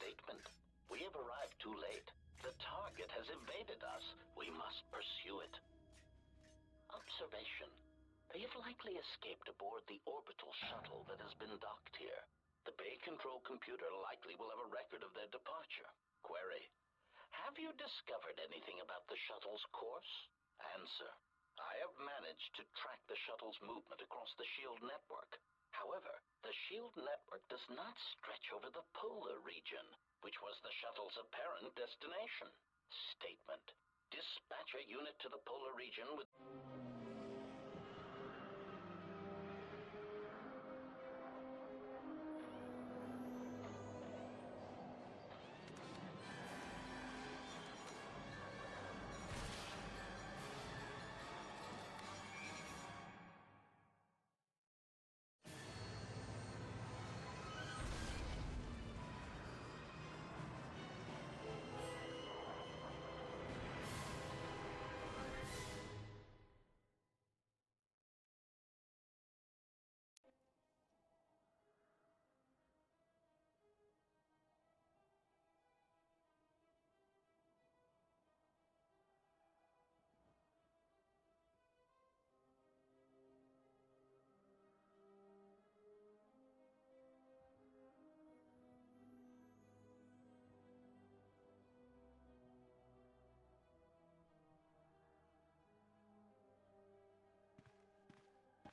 statement. We have arrived too late. The target has evaded us. We must pursue it. Observation. They have likely escaped aboard the orbital shuttle that has been docked here. The bay control computer likely will have a record of their departure. Query. Have you discovered anything about the shuttle's course? Answer. I have managed to track the shuttle's movement across the shield network. However, the shield network does not stretch over the polar region, which was the shuttle's apparent destination. Statement. Dispatch a unit to the polar region with...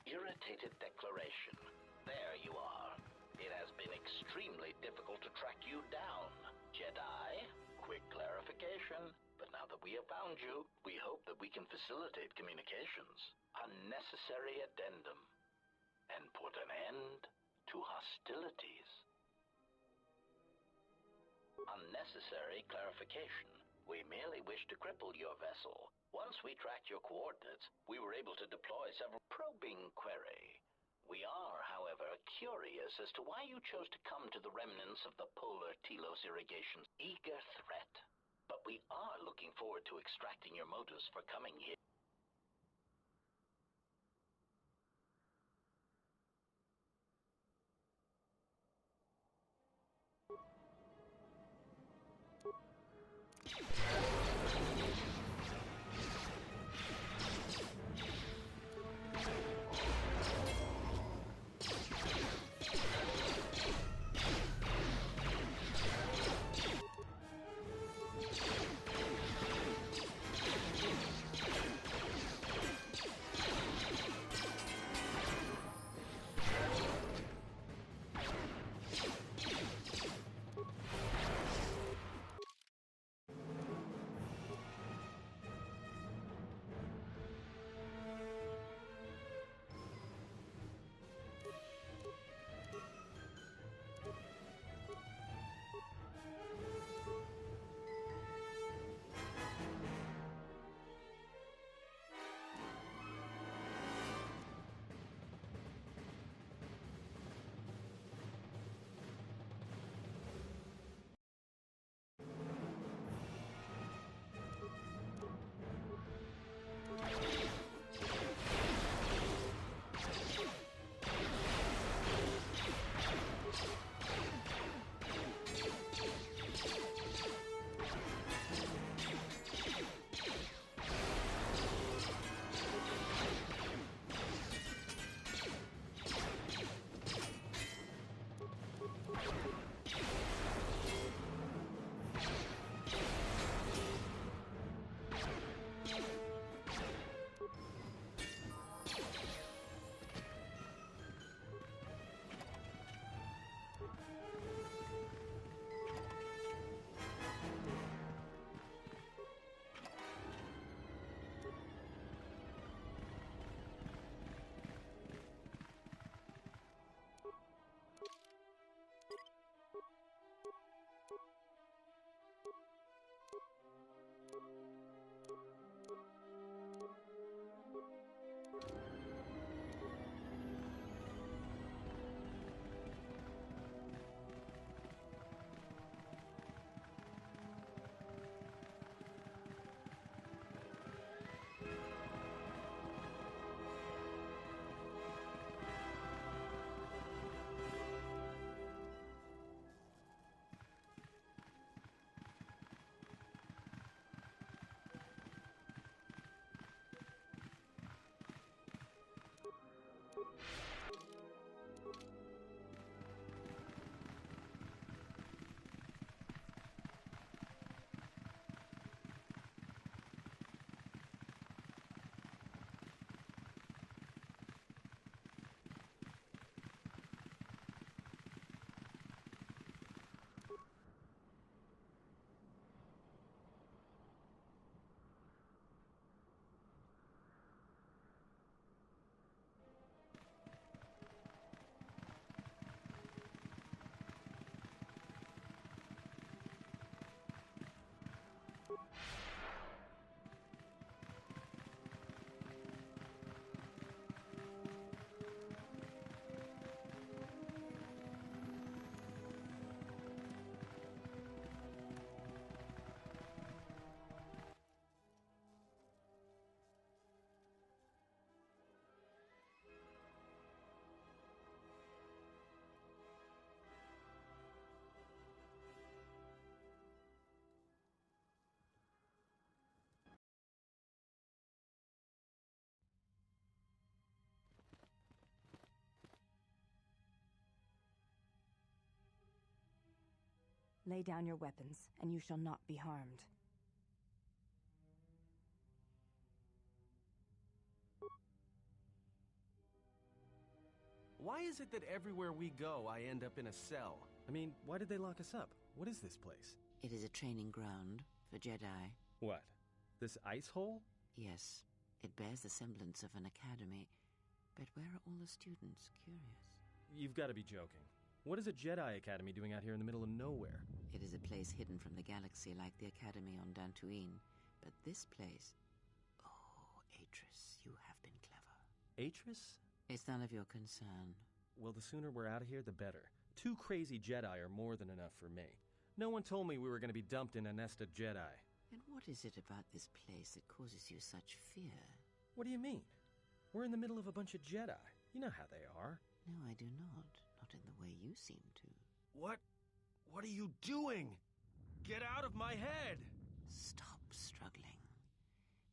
Irritated declaration. There you are. It has been extremely difficult to track you down, Jedi. Quick clarification. But now that we have found you, we hope that we can facilitate communications. Unnecessary addendum. And put an end to hostilities. Unnecessary clarification. We merely wish to cripple your vessel. Once we tracked your coordinates, we were able to deploy several probing query. We are, however, curious as to why you chose to come to the remnants of the polar Telos irrigation's eager threat. But we are looking forward to extracting your motives for coming here. Lay down your weapons, and you shall not be harmed. Why is it that everywhere we go, I end up in a cell? I mean, why did they lock us up? What is this place? It is a training ground for Jedi. What? This ice hole? Yes, it bears the semblance of an academy. But where are all the students? Curious. You've got to be joking. What is a Jedi Academy doing out here in the middle of nowhere? It is a place hidden from the galaxy like the Academy on Dantooine. But this place... Oh, Atris, you have been clever. Atris? It's none of your concern. Well, the sooner we're out of here, the better. 2 crazy Jedi are more than enough for me. No one told me we were going to be dumped in a nest of Jedi. And what is it about this place that causes you such fear? What do you mean? We're in the middle of a bunch of Jedi. You know how they are. No, I do not. Not in the way you seem to. What are you doing? Get out of my head! Stop struggling.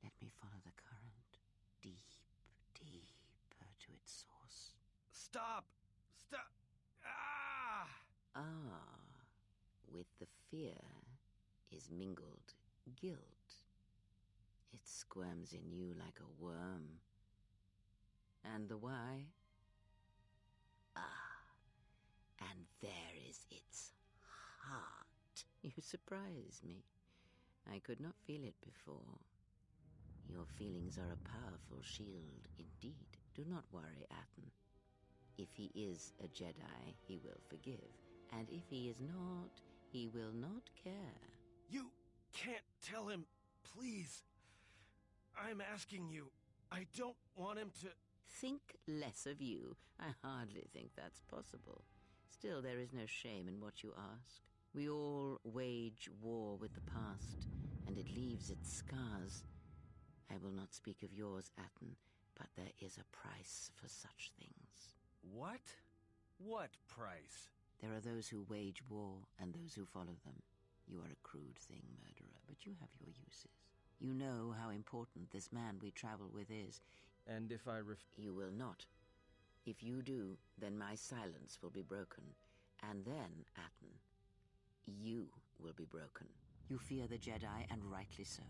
Let me follow the current. Deeper to its source. Stop! Stop! Ah! With the fear is mingled guilt. It squirms in you like a worm. And the why? And there is its heart. You surprise me. I could not feel it before. Your feelings are a powerful shield indeed. Do not worry, Atten. If he is a Jedi, he will forgive. And if he is not, he will not care. You can't tell him, please. I'm asking you. I don't want him to... Think less of you. I hardly think that's possible. Still, there is no shame in what you ask. We all wage war with the past, and it leaves its scars. I will not speak of yours, Atten, but there is a price for such things. What? What price? There are those who wage war and those who follow them. You are a crude thing, murderer, but you have your uses. You know how important this man we travel with is. And if I You will not. If you do, then my silence will be broken. And then, Atten, you will be broken. You fear the Jedi, and rightly so.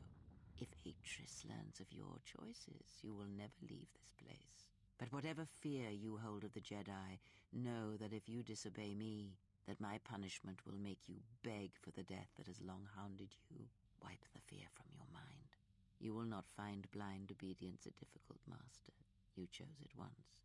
If Atris learns of your choices, you will never leave this place. But whatever fear you hold of the Jedi, know that if you disobey me, that my punishment will make you beg for the death that has long hounded you. Wipe the fear from your mind. You will not find blind obedience a difficult master. You chose it once.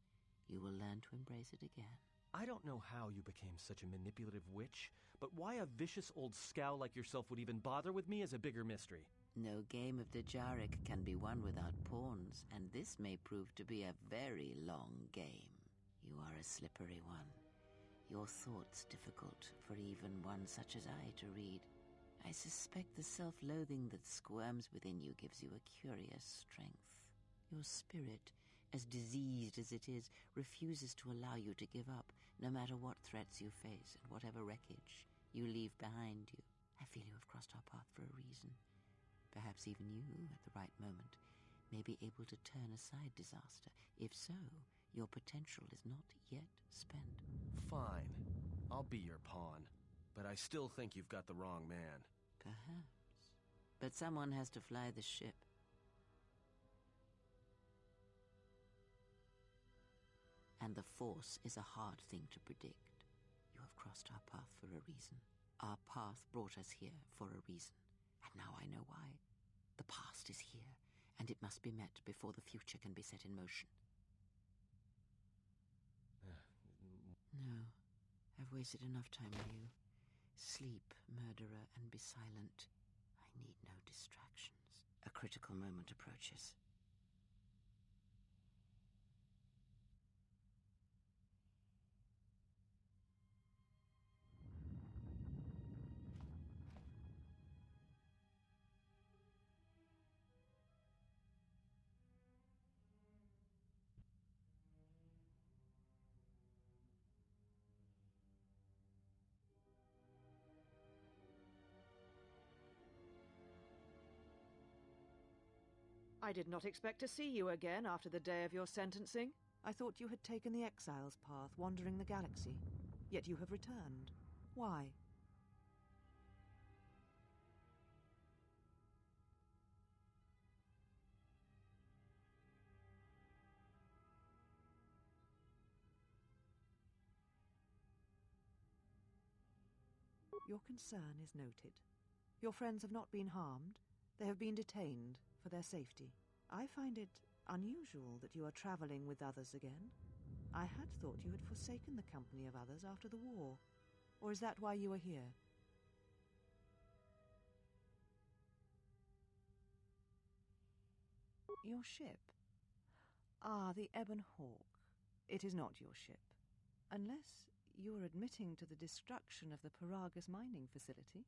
You will learn to embrace it again. I don't know how you became such a manipulative witch, but why a vicious old scowl like yourself would even bother with me is a bigger mystery. No game of Dajaric can be won without pawns, and this may prove to be a very long game. You are a slippery one. Your thoughts difficult for even one such as I to read. I suspect the self-loathing that squirms within you gives you a curious strength. Your spirit, as diseased as it is, refuses to allow you to give up, no matter what threats you face and whatever wreckage you leave behind you. I feel you have crossed our path for a reason. Perhaps even you, at the right moment, may be able to turn aside disaster. If so, your potential is not yet spent. Fine. I'll be your pawn. But I still think you've got the wrong man. Perhaps. But someone has to fly the ship. And the Force is a hard thing to predict. You have crossed our path for a reason. Our path brought us here for a reason. And now I know why. The past is here, and it must be met before the future can be set in motion. No, I've wasted enough time with you. Sleep, murderer, and be silent. I need no distractions. A critical moment approaches. I did not expect to see you again after the day of your sentencing. I thought you had taken the exile's path, wandering the galaxy. Yet you have returned. Why? Your concern is noted. Your friends have not been harmed. They have been detained for their safety. I find it unusual that you are traveling with others again. I had thought you had forsaken the company of others after the war. Or is that why you are here? Your ship? Ah, the Ebon Hawk. It is not your ship. Unless you are admitting to the destruction of the Paragus mining facility.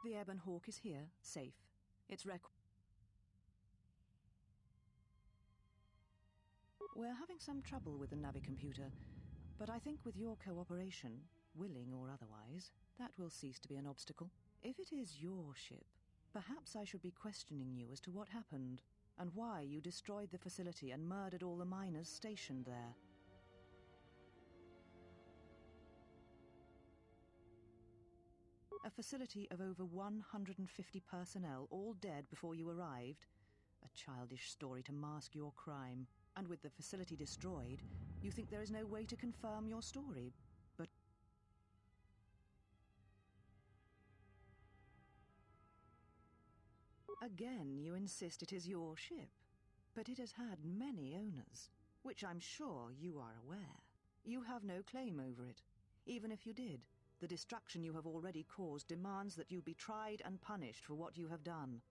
The Ebon Hawk is here, safe. Its record. We're having some trouble with the Navicomputer, but I think with your cooperation, willing or otherwise, that will cease to be an obstacle. If it is your ship, perhaps I should be questioning you as to what happened, and why you destroyed the facility and murdered all the miners stationed there. A facility of over 150 personnel, all dead before you arrived. A childish story to mask your crime. And with the facility destroyed, you think there is no way to confirm your story. But again, you insist it is your ship. But it has had many owners, which I'm sure you are aware. You have no claim over it. Even if you did, the destruction you have already caused demands that you be tried and punished for what you have done.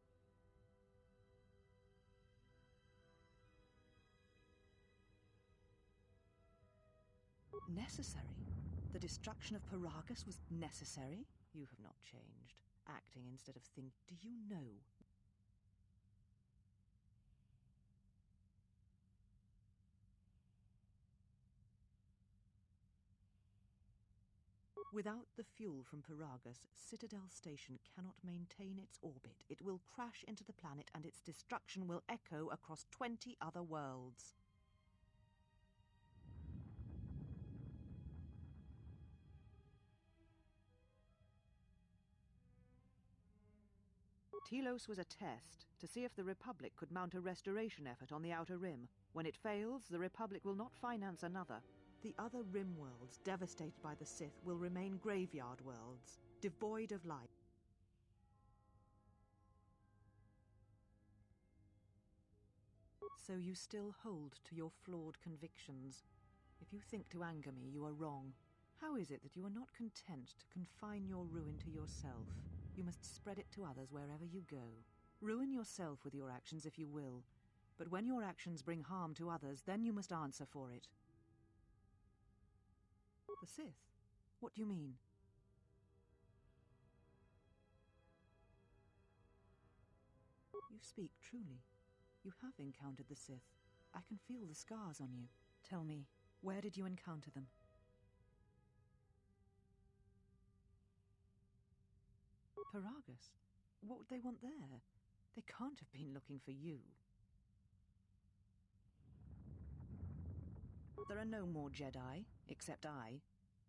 Necessary? The destruction of Paragus was necessary? You have not changed. Acting instead of think. Do you know? Without the fuel from Paragus, Citadel Station cannot maintain its orbit. It will crash into the planet and its destruction will echo across 20 other worlds. Telos was a test to see if the Republic could mount a restoration effort on the Outer Rim. When it fails, the Republic will not finance another. The other Rim worlds, devastated by the Sith, will remain graveyard worlds, devoid of life. So you still hold to your flawed convictions. If you think to anger me, you are wrong. How is it that you are not content to confine your ruin to yourself? You must spread it to others wherever you go. Ruin yourself with your actions if you will, but when your actions bring harm to others, then you must answer for it. The Sith? What do you mean? You speak truly. You have encountered the Sith. I can feel the scars on you. Tell me, where did you encounter them? Paragus? What would they want there? They can't have been looking for you. There are no more Jedi, except I.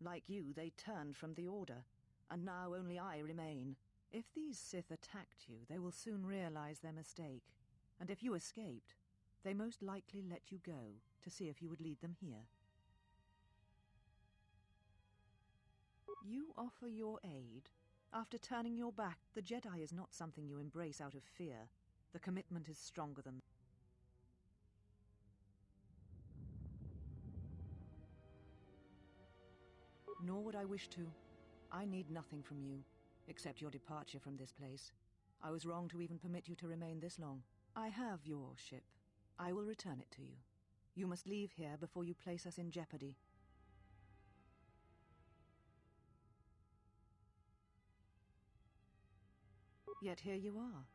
Like you, they turned from the Order, and now only I remain. If these Sith attacked you, they will soon realize their mistake. And if you escaped, they most likely let you go to see if you would lead them here. You offer your aid? After turning your back, the Jedi is not something you embrace out of fear. The commitment is stronger than... Nor would I wish to. I need nothing from you, except your departure from this place. I was wrong to even permit you to remain this long. I have your ship. I will return it to you. You must leave here before you place us in jeopardy. Yet here you are,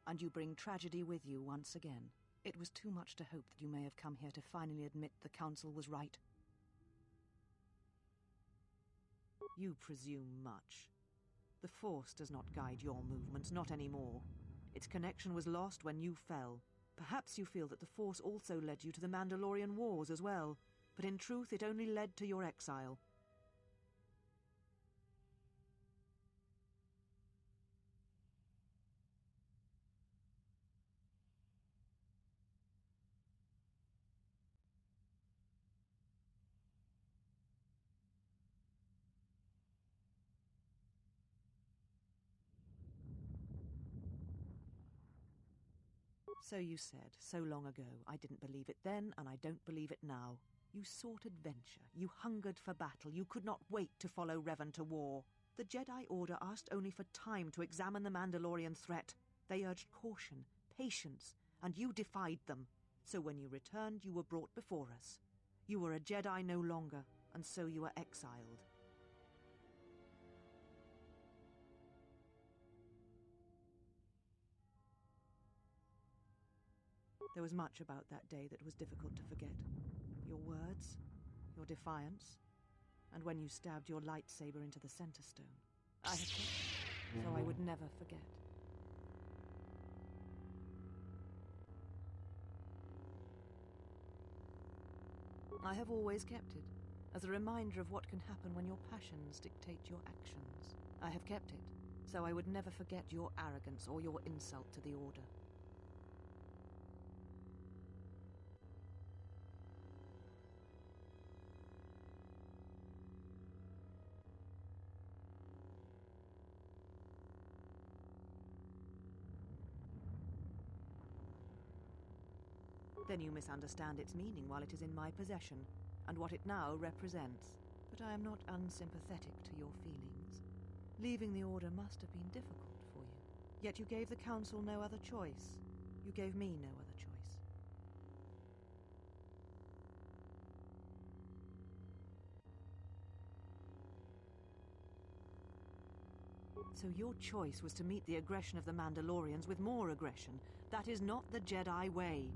and you bring tragedy with you once again. It was too much to hope that you may have come here to finally admit the Council was right. You presume much. The Force does not guide your movements, not anymore. Its connection was lost when you fell. Perhaps you feel that the Force also led you to the Mandalorian Wars as well, but in truth it only led to your exile. So you said, so long ago. I didn't believe it then, and I don't believe it now. You sought adventure. You hungered for battle. You could not wait to follow Revan to war. The Jedi Order asked only for time to examine the Mandalorian threat. They urged caution, patience, and you defied them. So when you returned, you were brought before us. You were a Jedi no longer, and so you were exiled. There was much about that day that was difficult to forget. Your words, your defiance, and when you stabbed your lightsaber into the center stone. I have kept it, so I would never forget. I have always kept it, as a reminder of what can happen when your passions dictate your actions. I have kept it, so I would never forget your arrogance or your insult to the Order. Then you misunderstand its meaning while it is in my possession, and what it now represents. But I am not unsympathetic to your feelings. Leaving the Order must have been difficult for you. Yet you gave the Council no other choice. You gave me no other choice. So your choice was to meet the aggression of the Mandalorians with more aggression. That is not the Jedi way.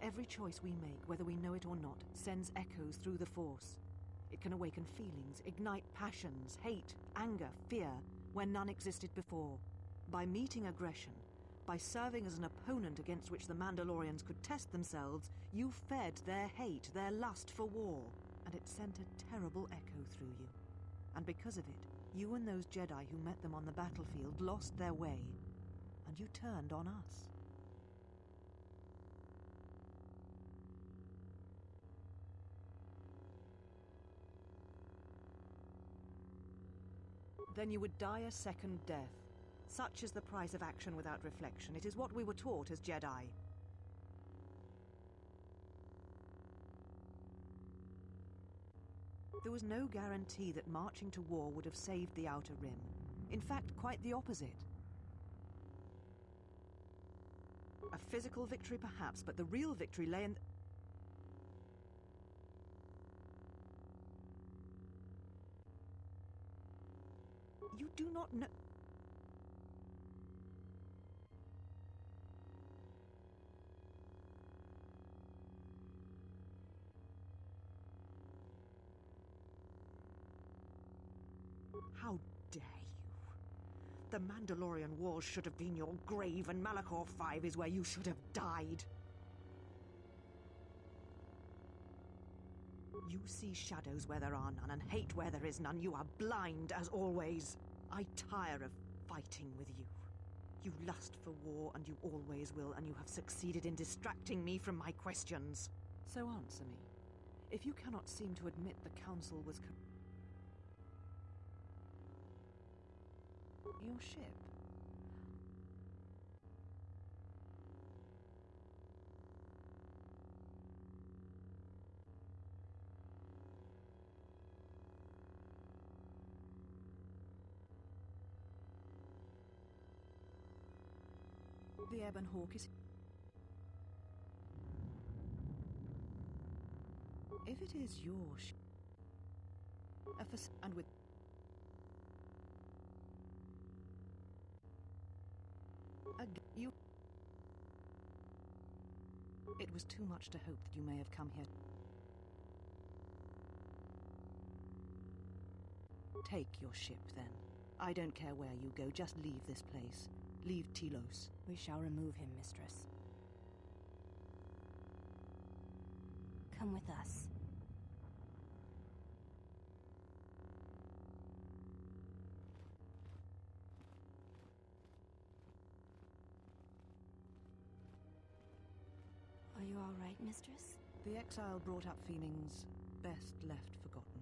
Every choice we make, whether we know it or not, sends echoes through the Force. It can awaken feelings, ignite passions, hate, anger, fear, where none existed before. By meeting aggression, by serving as an opponent against which the Mandalorians could test themselves, you fed their hate, their lust for war, and it sent a terrible echo through you. And because of it, you and those Jedi who met them on the battlefield lost their way, and you turned on us. Then you would die a second death. Such is the price of action without reflection. It is what we were taught as Jedi. There was no guarantee that marching to war would have saved the Outer Rim. In fact, quite the opposite. A physical victory perhaps, but the real victory lay in... You do not know... How dare you? The Mandalorian Wars should have been your grave, and Malachor 5 is where you should have died. You see shadows where there are none, and hate where there is none. You are blind, as always. I tire of fighting with you. You lust for war, and you always will, and you have succeeded in distracting me from my questions. So answer me. If you cannot seem to admit the Council was your ship. The Ebon Hawk is... If it is your ship... and with... you... It was too much to hope that you may have come here. Take your ship, then. I don't care where you go, just leave this place. Leave Telos. We shall remove him, Mistress. Come with us. Are you all right, Mistress? The exile brought up feelings best left forgotten.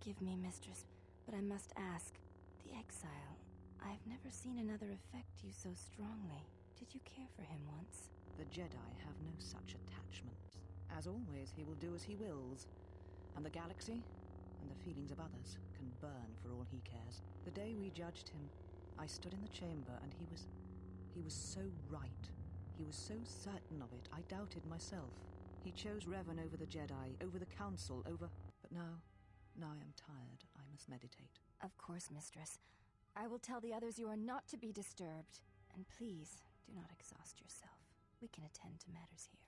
Forgive me, mistress, but I must ask. The exile, I've never seen another affect you so strongly. Did you care for him once? The Jedi have no such attachment. As always, he will do as he wills. And the galaxy, and the feelings of others, can burn for all he cares. The day we judged him, I stood in the chamber and he was so right. He was so certain of it, I doubted myself. He chose Revan over the Jedi, over the Council, over... But now I am tired. I must meditate. Of course, mistress. I will tell the others you are not to be disturbed. And please, do not exhaust yourself. We can attend to matters here.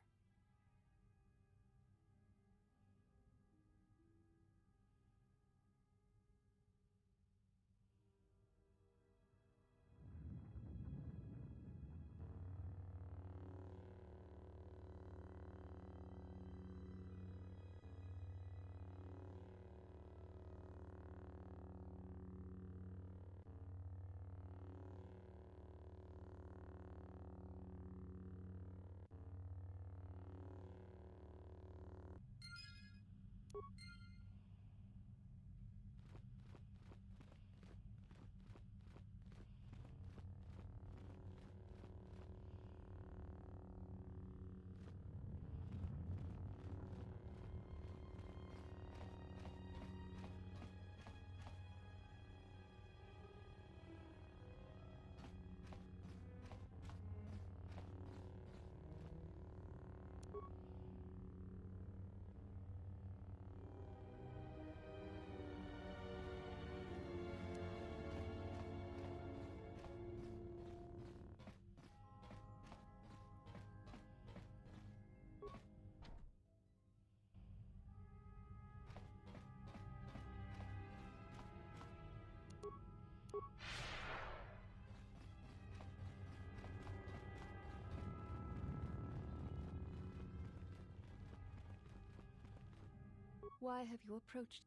Why have you approached?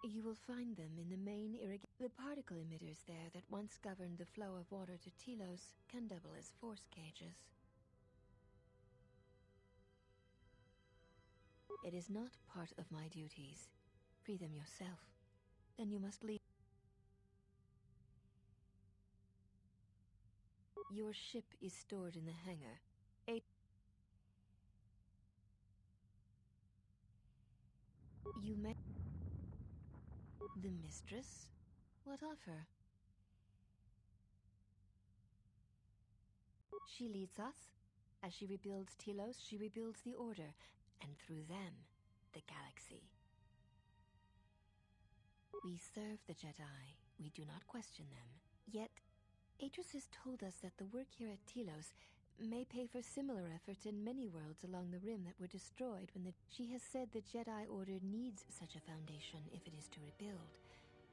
You will find them in the main The particle emitters there that once governed the flow of water to Telos can double as force cages. It is not part of my duties. Free them yourself. Then you must leave. Your ship is stored in the hangar. You may... The mistress? What of her? She leads us. As she rebuilds Telos, she rebuilds the Order, and through them, the galaxy. We serve the Jedi. We do not question them. Yet, Atris has told us that the work here at Telos may pay for similar efforts in many worlds along the rim that were destroyed when the... She has said the Jedi Order needs such a foundation if it is to rebuild.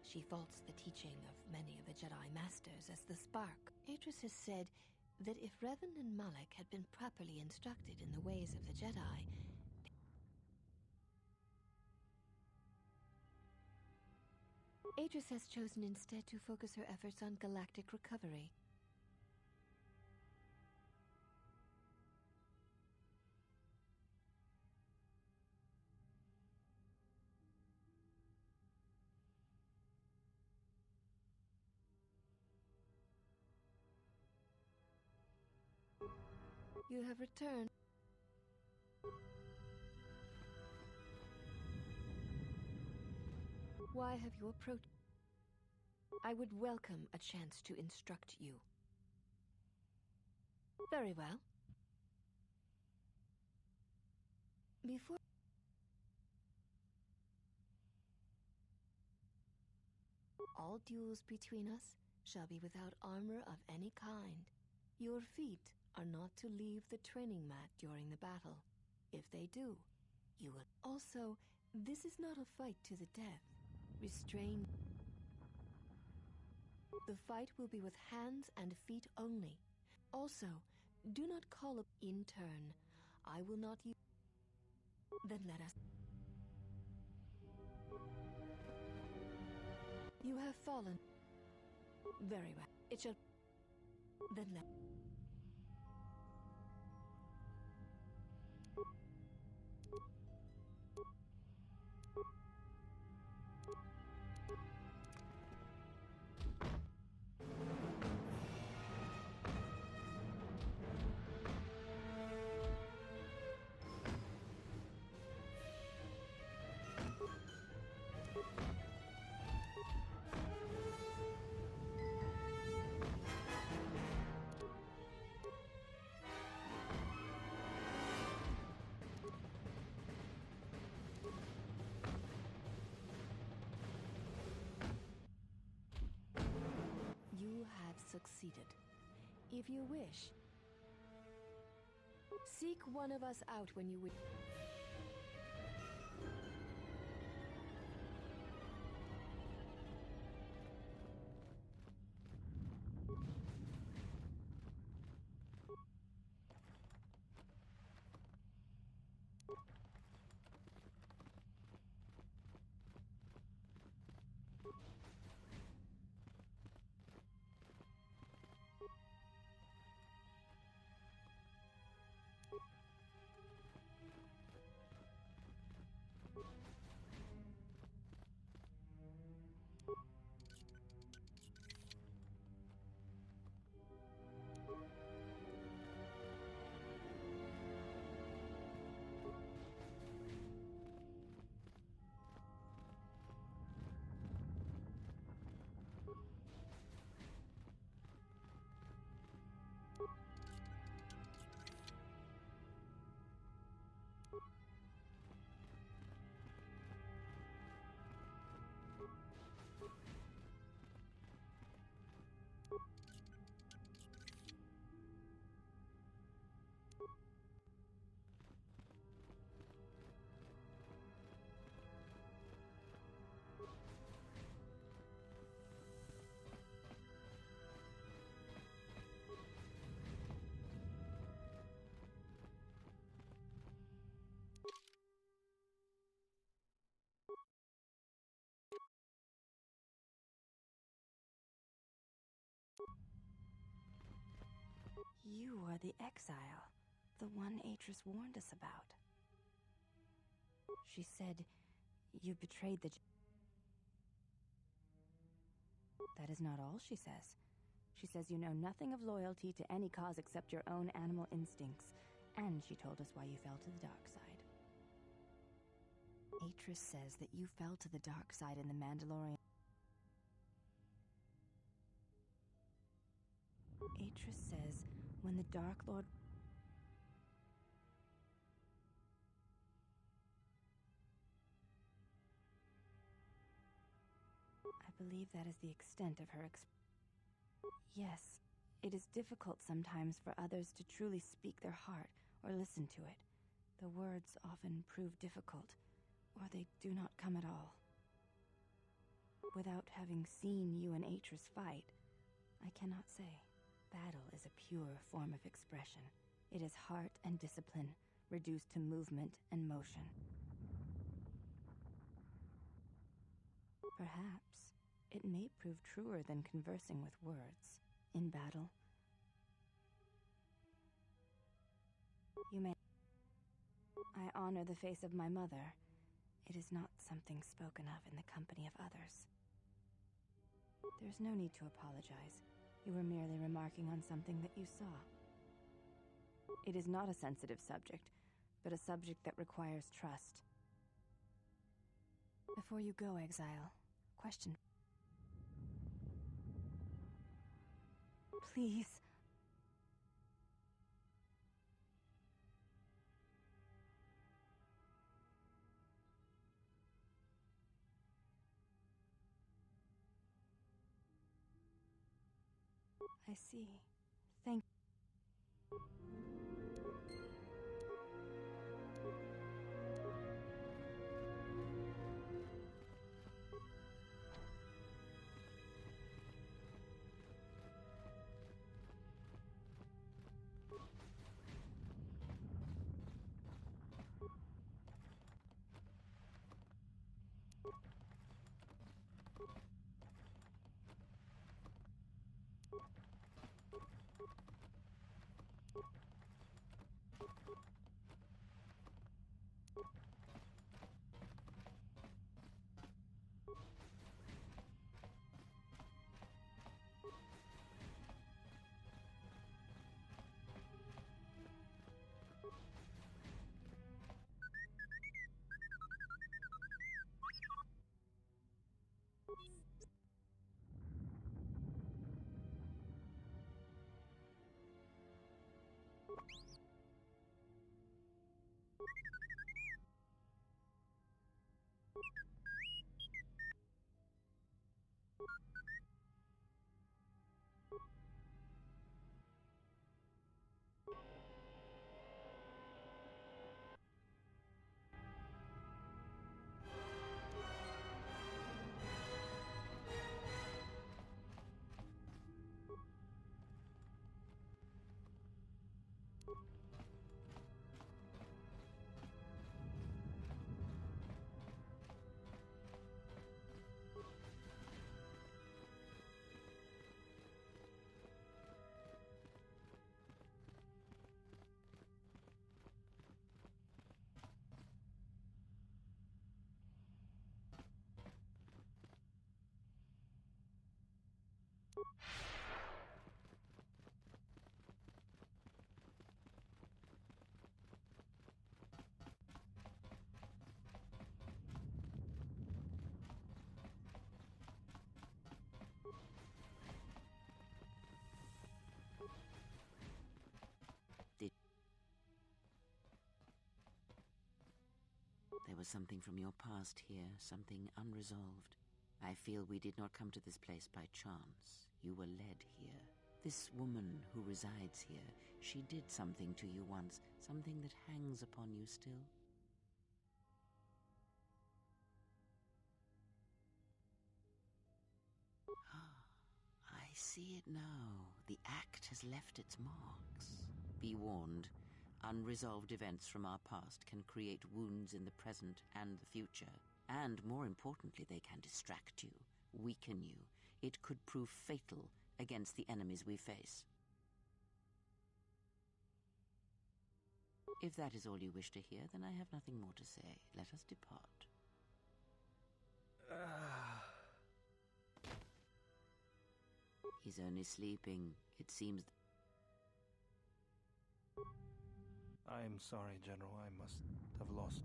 She faults the teaching of many of the Jedi Masters as the spark. Atris has said that if Revan and Malak had been properly instructed in the ways of the Jedi... Atris has chosen instead to focus her efforts on galactic recovery. You have returned. Why have you approached? I would welcome a chance to instruct you. Very well. Before... All duels between us shall be without armor of any kind. Your feet are not to leave the training mat during the battle. If they do, you will... Also, this is not a fight to the death. Restrain... The fight will be with hands and feet only. Also, do not call up in turn. I will not use... Then let us... You have fallen. Very well. It shall... Then let... succeeded. If you wish, seek one of us out when you wish. You are the exile, the one Atris warned us about. She said you betrayed the... That is not all she says. She says you know nothing of loyalty to any cause except your own animal instincts, and she told us why you fell to the dark side. Atris says that you fell to the dark side in the Mandalorian... Atris says when the Dark Lord... I believe that is the extent of her Yes, it is difficult sometimes for others to truly speak their heart or listen to it. The words often prove difficult, or they do not come at all. Without having seen you and Atris fight, I cannot say. Battle is a pure form of expression. It is heart and discipline, reduced to movement and motion. Perhaps it may prove truer than conversing with words. In battle, you may... I honor the face of my mother. It is not something spoken of in the company of others. There's no need to apologize. You were merely remarking on something that you saw. It is not a sensitive subject, but a subject that requires trust. Before you go, Exile, question. Please. I see. Thank you. There was something from your past here, something unresolved. I feel we did not come to this place by chance. You were led here. This woman who resides here, she did something to you once, something that hangs upon you still. I see it now. The act has left its marks. Be warned. Unresolved events from our past can create wounds in the present and the future. And more importantly, they can distract you, weaken you. It could prove fatal against the enemies we face. If that is all you wish to hear, then I have nothing more to say. Let us depart. He's only sleeping. It seems... I am sorry, General. I must have lost.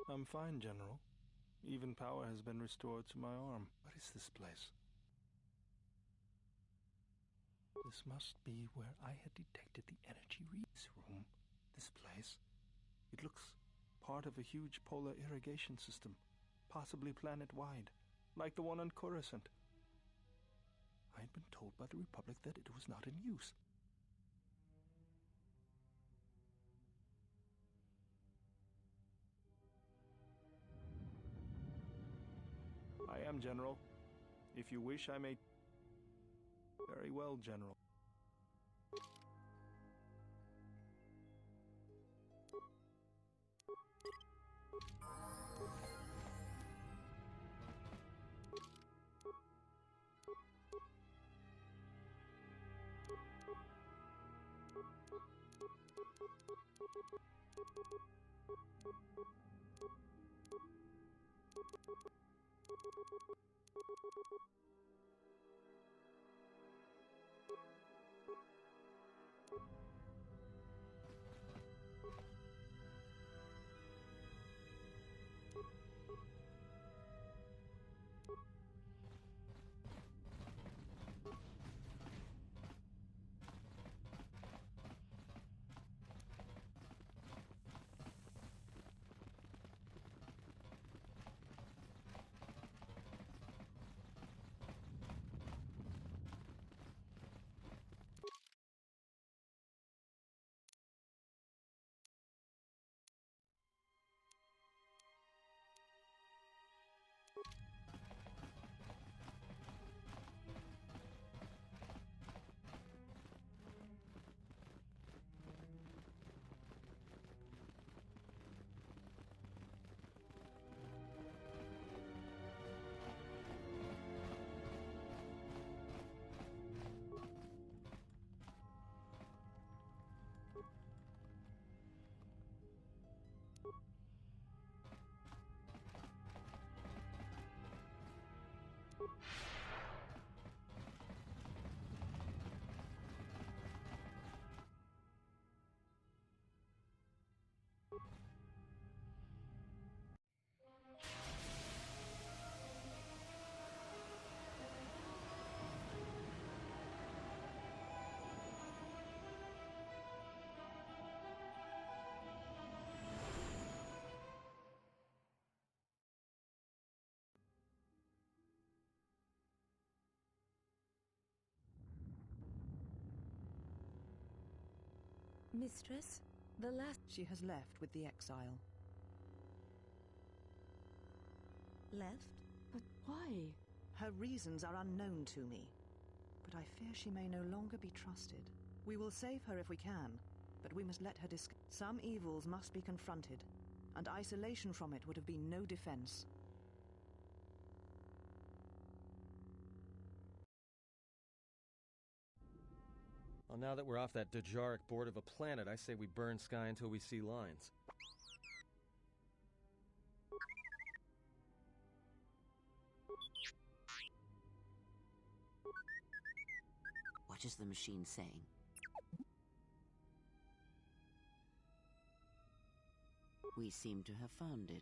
I'm fine, General. Even power has been restored to my arm. What is this place? This must be where I had detected the energy reads room. This place. It looks part of a huge polar irrigation system, possibly planet-wide, like the one on Coruscant. I had been told by the Republic that it was not in use. I am, General. If you wish, I may... Very well, General. Mistress, the last... She has left with the exile. Left? But why? Her reasons are unknown to me, but I fear she may no longer be trusted. We will save her if we can, but we must let her Some evils must be confronted, and isolation from it would have been no defense. Well, now that we're off that Dejaric board of a planet, I say we burn sky until we see lines. What is the machine saying? We seem to have found it.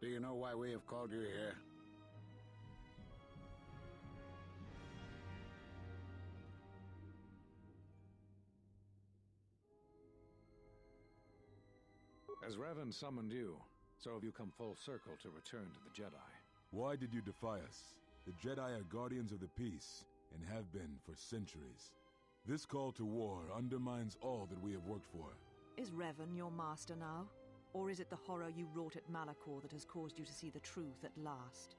Do you know why we have called you here? As Revan summoned you, so have you come full circle to return to the Jedi. Why did you defy us? The Jedi are guardians of the peace, and have been for centuries. This call to war undermines all that we have worked for. Is Revan your master now? Or is it the horror you wrought at Malachor that has caused you to see the truth at last?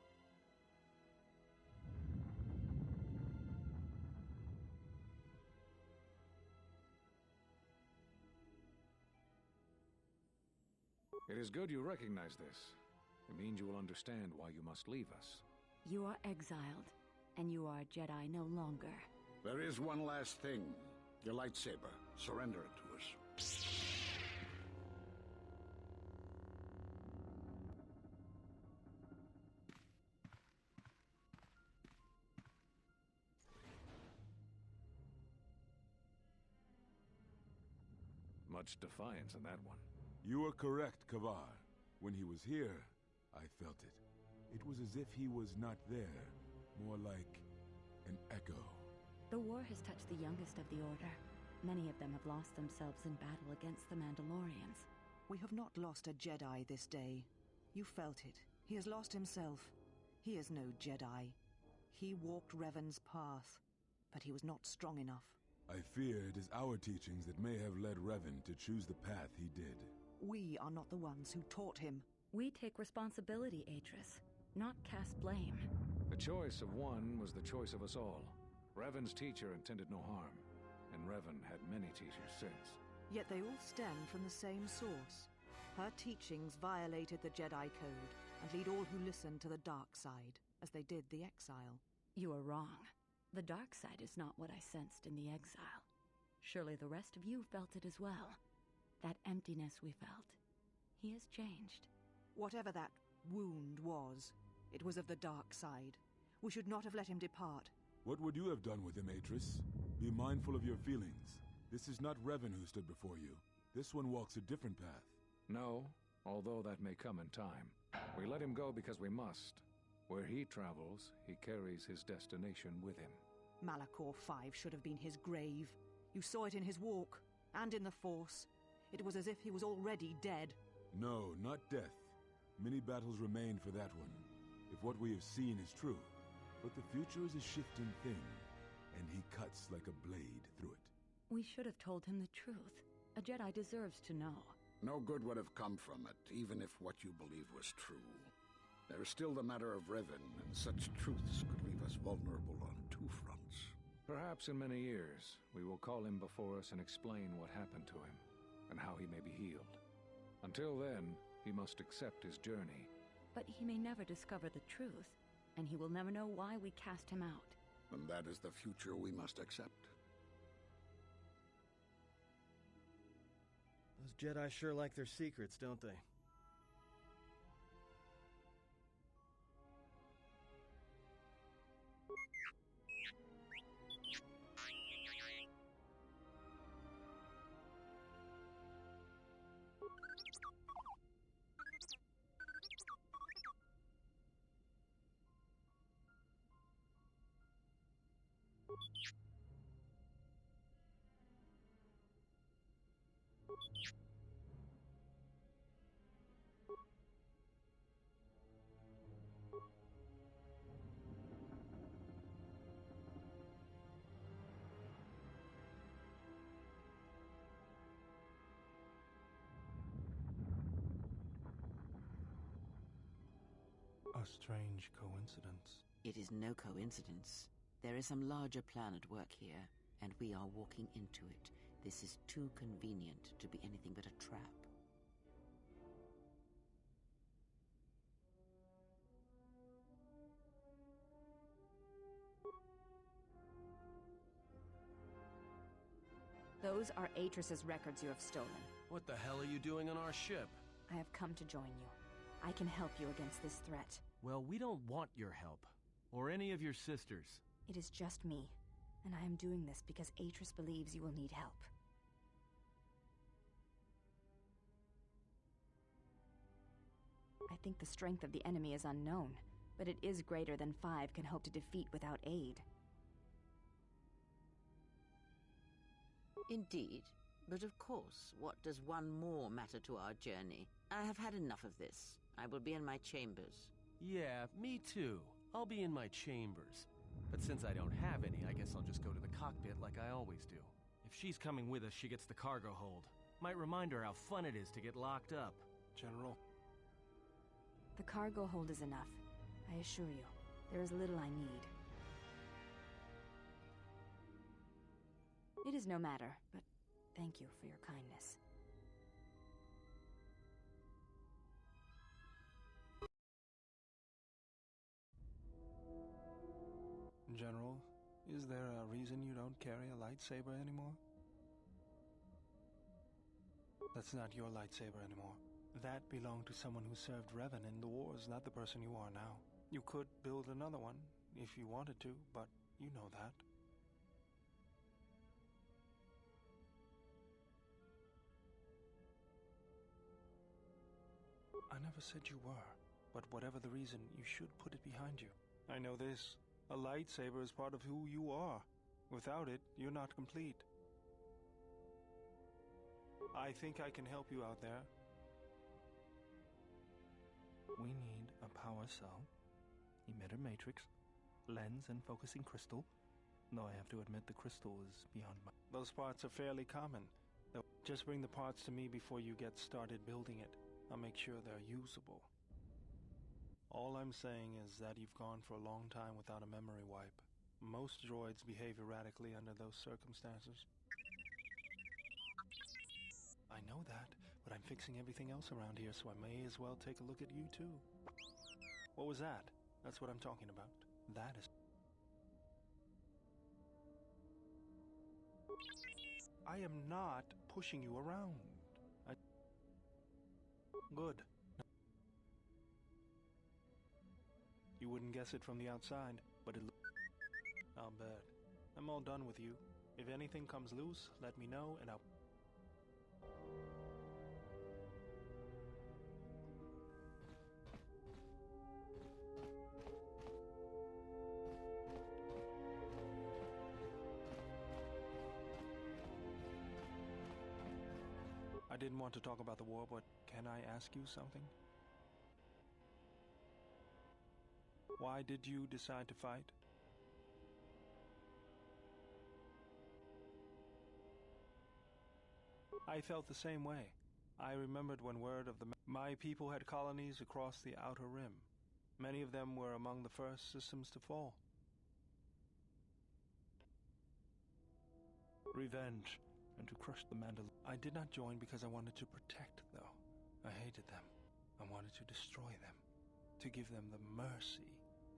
It is good you recognize this. It means you will understand why you must leave us. You are exiled, and you are a Jedi no longer. There is one last thing. Your lightsaber. Surrender it to us. Much defiance in that one. You are correct, Kavar. When he was here, I felt it. It was as if he was not there, more like an echo. The war has touched the youngest of the Order. Many of them have lost themselves in battle against the Mandalorians. We have not lost a Jedi this day. You felt it. He has lost himself. He is no Jedi. He walked Revan's path, but he was not strong enough. I fear it is our teachings that may have led Revan to choose the path he did. We are not the ones who taught him. We take responsibility, Atris, not cast blame. The choice of one was the choice of us all. Revan's teacher intended no harm, and Revan had many teachers since. Yet they all stem from the same source. Her teachings violated the Jedi Code and lead all who listen to the dark side, as they did the exile. You are wrong. The dark side is not what I sensed in the exile. Surely the rest of you felt it as well. That emptiness we felt. He has changed. Whatever that wound was, it was of the dark side. We should not have let him depart. What would you have done with him, Atris? Be mindful of your feelings. This is not Revan who stood before you. This one walks a different path. No, although that may come in time. We let him go because we must. Where he travels, he carries his destination with him. Malachor 5 should have been his grave. You saw it in his walk, and in the Force. It was as if he was already dead. No, not death. Many battles remain for that one, if what we have seen is true. But the future is a shifting thing, and he cuts like a blade through it. We should have told him the truth. A Jedi deserves to know. No good would have come from it, even if what you believe was true. There is still the matter of Revan, and such truths could leave us vulnerable on two fronts. Perhaps in many years, we will call him before us and explain what happened to him, and how he may be healed. Until then, he must accept his journey. But he may never discover the truth, and he will never know why we cast him out. And that is the future we must accept. Those Jedi sure like their secrets, don't they? A strange coincidence. It is no coincidence. There is some larger plan at work here, and we are walking into it. This is too convenient to be anything but a trap. Those are Atris's records you have stolen. What the hell are you doing on our ship? I have come to join you. I can help you against this threat. Well, we don't want your help. Or any of your sisters. It is just me, and I am doing this because Atris believes you will need help. I think the strength of the enemy is unknown, but it is greater than 5 can hope to defeat without aid. Indeed. But of course, what does one more matter to our journey? I have had enough of this. I will be in my chambers. Yeah, me too. I'll be in my chambers. But since I don't have any, I guess I'll just go to the cockpit like I always do. If she's coming with us, she gets the cargo hold. Might remind her how fun it is to get locked up. General. The cargo hold is enough. I assure you, there is little I need. It is no matter, but thank you for your kindness. General, is there a reason you don't carry a lightsaber anymore? That's not your lightsaber anymore. That belonged to someone who served Revan in the wars, not the person you are now. You could build another one, if you wanted to, but you know that. I never said you were, but whatever the reason, you should put it behind you. I know this. A lightsaber is part of who you are. Without it, you're not complete. I think I can help you out there. We need a power cell, emitter matrix, lens and focusing crystal, though I have to admit the crystal is beyond my... Those parts are fairly common. Just bring the parts to me before you get started building it. I'll make sure they're usable. All I'm saying is that you've gone for a long time without a memory wipe. Most droids behave erratically under those circumstances. I know that, but I'm fixing everything else around here, so I may as well take a look at you too. What was that? That's what I'm talking about. That is... I am not pushing you around. Good. You wouldn't guess it from the outside, but I'll bet. I'm all done with you. If anything comes loose, let me know and I'll... I didn't want to talk about the war, but can I ask you something? Why did you decide to fight? I felt the same way. I remembered when word of my people had colonies across the Outer Rim. Many of them were among the first systems to fall. Revenge, and to crush the Mandalorians. I did not join because I wanted to protect, though. I hated them. I wanted to destroy them. To give them the mercy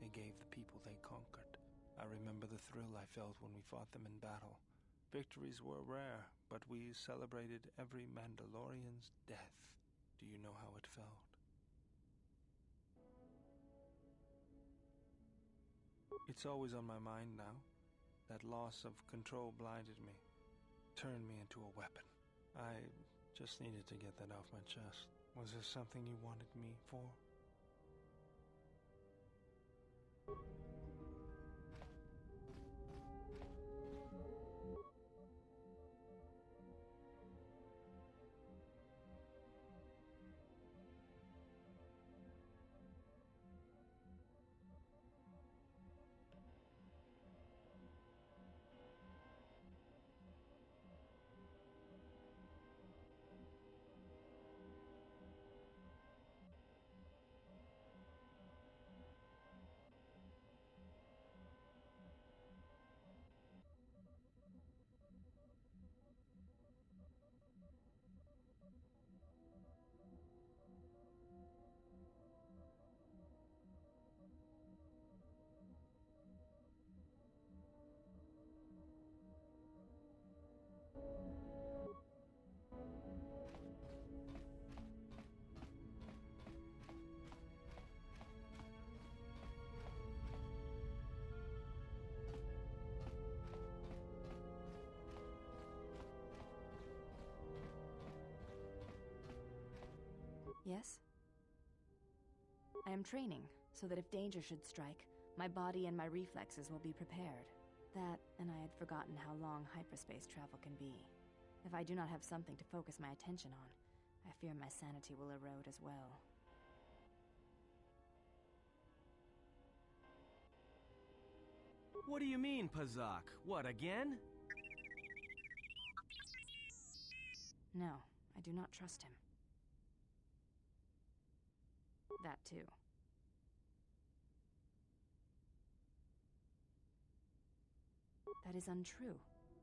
they gave the people they conquered. I remember the thrill I felt when we fought them in battle. Victories were rare, but we celebrated every Mandalorian's death. Do you know how it felt? It's always on my mind now. That loss of control blinded me. Turned me into a weapon. I just needed to get that off my chest. Was there something you wanted me for? Yes? I am training, so that if danger should strike, my body and my reflexes will be prepared. That, and I had forgotten how long hyperspace travel can be. If I do not have something to focus my attention on, I fear my sanity will erode as well. What do you mean, Pazak? What, again? No, I do not trust him. That too. That is untrue.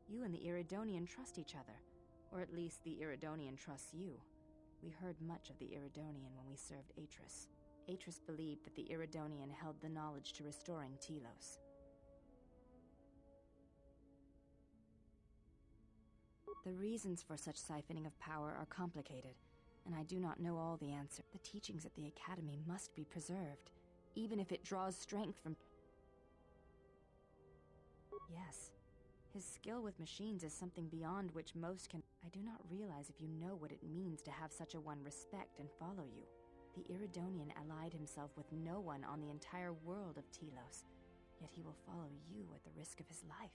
You and the Iridonian trust each other. Or at least the Iridonian trusts you. We heard much of the Iridonian when we served Atris. Atris believed that the Iridonian held the knowledge to restoring Telos. The reasons for such siphoning of power are complicated, and I do not know all the answers. The teachings at the Academy must be preserved, even if it draws strength from... Yes. His skill with machines is something beyond which most can... I do not realize if you know what it means to have such a one respect and follow you. The Iridonian allied himself with no one on the entire world of Telos, yet he will follow you at the risk of his life.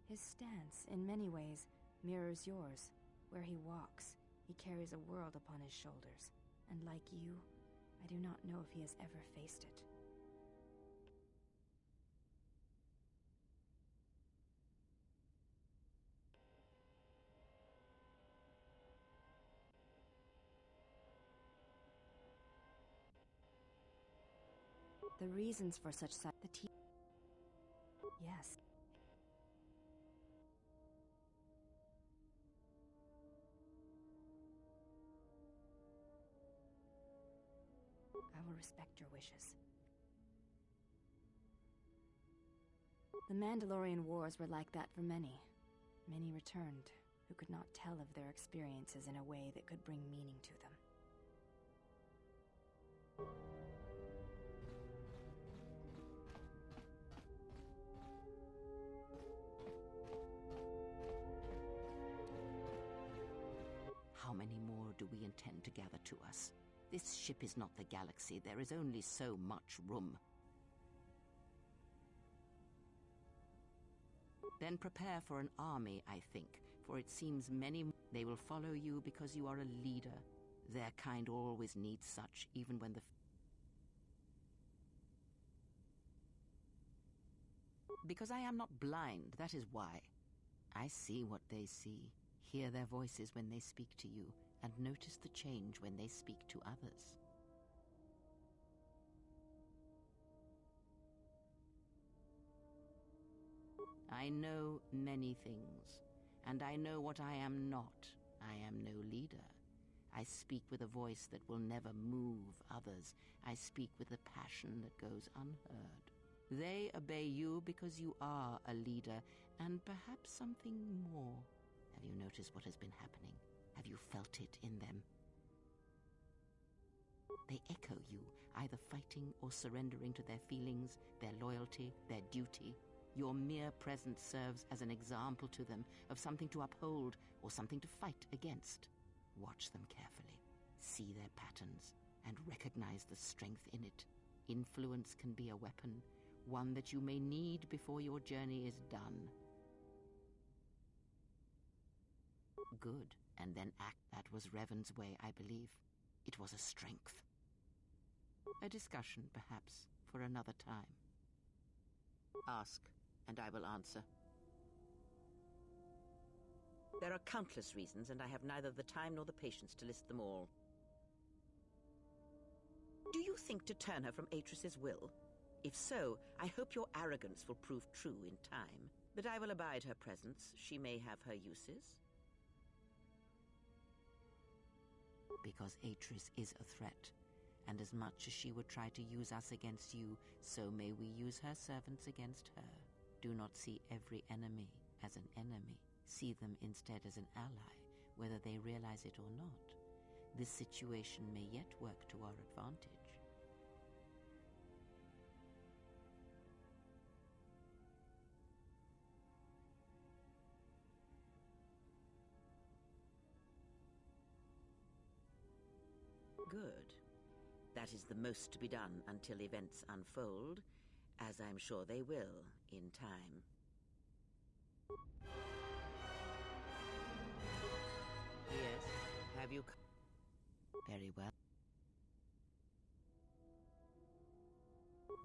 His stance, in many ways, mirrors yours. Where he walks, he carries a world upon his shoulders. And like you, I do not know if he has ever faced it. The reasons for such Yes. I will respect your wishes. The Mandalorian Wars were like that for many. Many returned, who could not tell of their experiences in a way that could bring meaning to them. How many more do we intend to gather to us? This ship is not the galaxy. There is only so much room. Then prepare for an army, I think, for it seems many... They will follow you because you are a leader. Their kind always needs such, even when the... Because I am not blind, that is why. I see what they see, hear their voices when they speak to you, and notice the change when they speak to others. I know many things, and I know what I am not. I am no leader. I speak with a voice that will never move others. I speak with a passion that goes unheard. They obey you because you are a leader, and perhaps something more. Have you noticed what has been happening? Have you felt it in them? They echo you, either fighting or surrendering to their feelings, their loyalty, their duty. Your mere presence serves as an example to them of something to uphold or something to fight against. Watch them carefully, see their patterns, and recognize the strength in it. Influence can be a weapon, one that you may need before your journey is done. Good, and then act. That was Revan's way, I believe. It was a strength. A discussion, perhaps, for another time. Ask, and I will answer. There are countless reasons, and I have neither the time nor the patience to list them all. Do you think to turn her from Atris's will? If so, I hope your arrogance will prove true in time. But I will abide her presence. She may have her uses. Because Atris is a threat, and as much as she would try to use us against you, so may we use her servants against her. Do not see every enemy as an enemy. See them instead as an ally, whether they realize it or not. This situation may yet work to our advantage. Good. That is the most to be done until events unfold, as I'm sure they will in time. Yes, have you... Very well.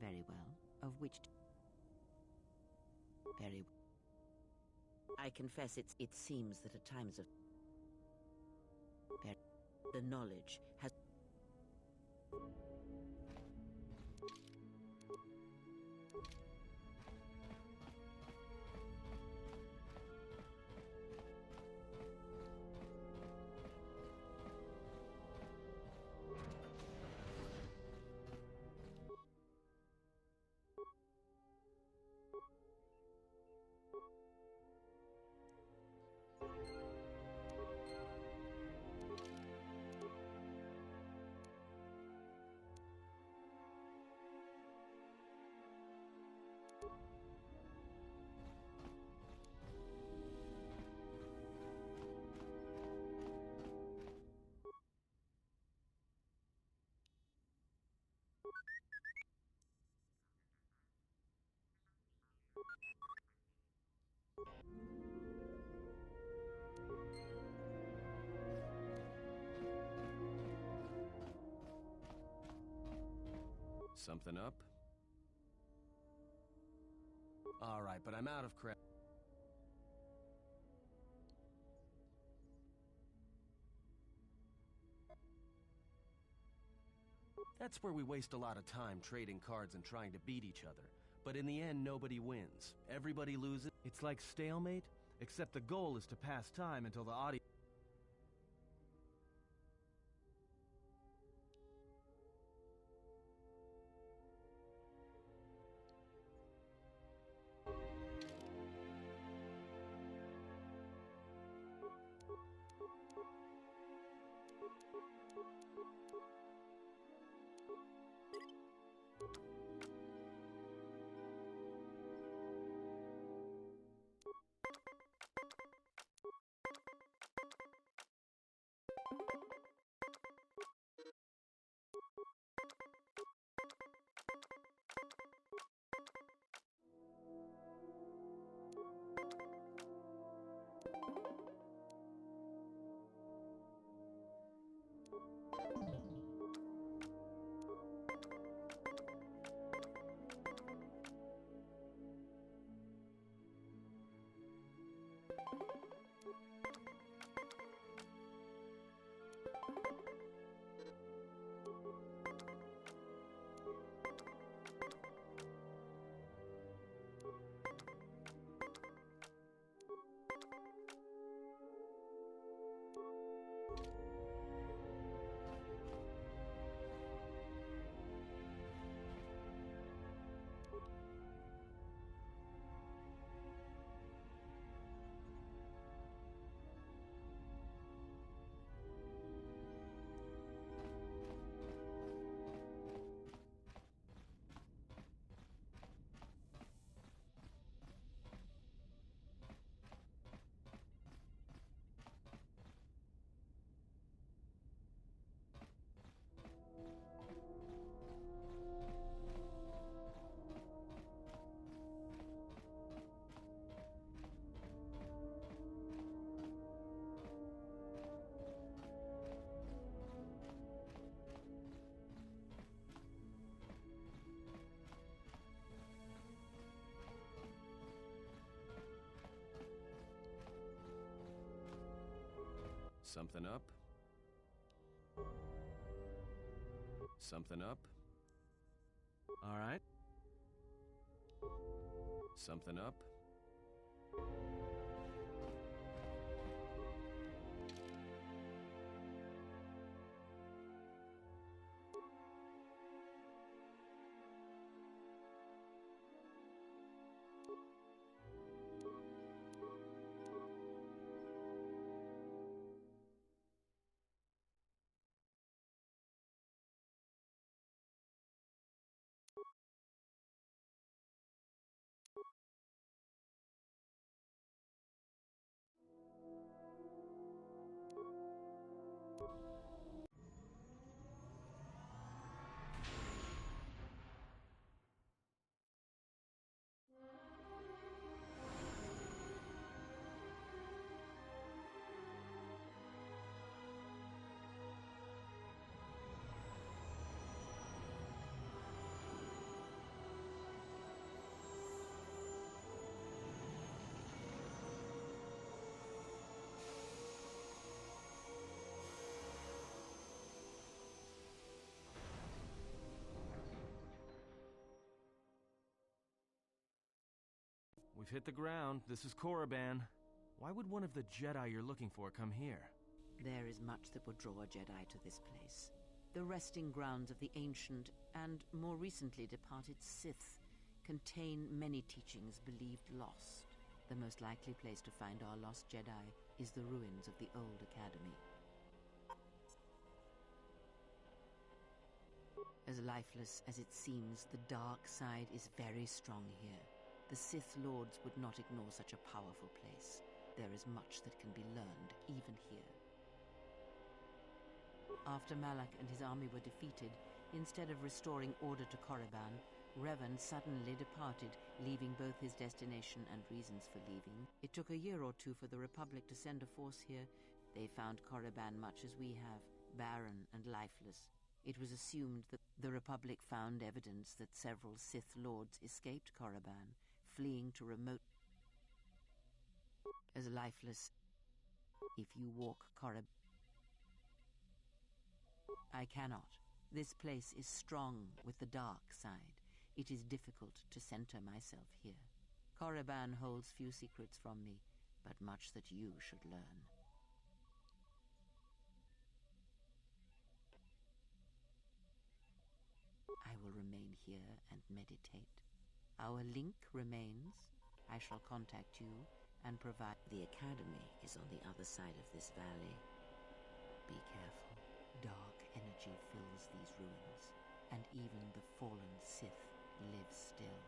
Very well. Of which... Very well. I confess it seems that at times of... The knowledge has... Something up? All right, but I'm out of credit. That's where we waste a lot of time trading cards and trying to beat each other. But in the end, nobody wins. Everybody loses. It's like stalemate, except the goal is to pass time until the audience... Something up? Something up? All right. Something up? You've hit the ground. This is Korriban. Why would one of the Jedi you're looking for come here? There is much that would draw a Jedi to this place. The resting grounds of the ancient and more recently departed Sith contain many teachings believed lost. The most likely place to find our lost Jedi is the ruins of the old academy. As lifeless as it seems, the dark side is very strong here. The Sith Lords would not ignore such a powerful place. There is much that can be learned, even here. After Malak and his army were defeated, instead of restoring order to Korriban, Revan suddenly departed, leaving both his destination and reasons for leaving. It took a year or two for the Republic to send a force here. They found Korriban much as we have, barren and lifeless. It was assumed that the Republic found evidence that several Sith Lords escaped Korriban, fleeing to remote... As lifeless, if you walk Korriban... I cannot. This place is strong with the dark side. It is difficult to center myself here. Korriban holds few secrets from me, but much that you should learn. I will remain here and meditate. Our link remains. I shall contact you and provide... The Academy is on the other side of this valley. Be careful. Dark energy fills these ruins, and even the fallen Sith live still.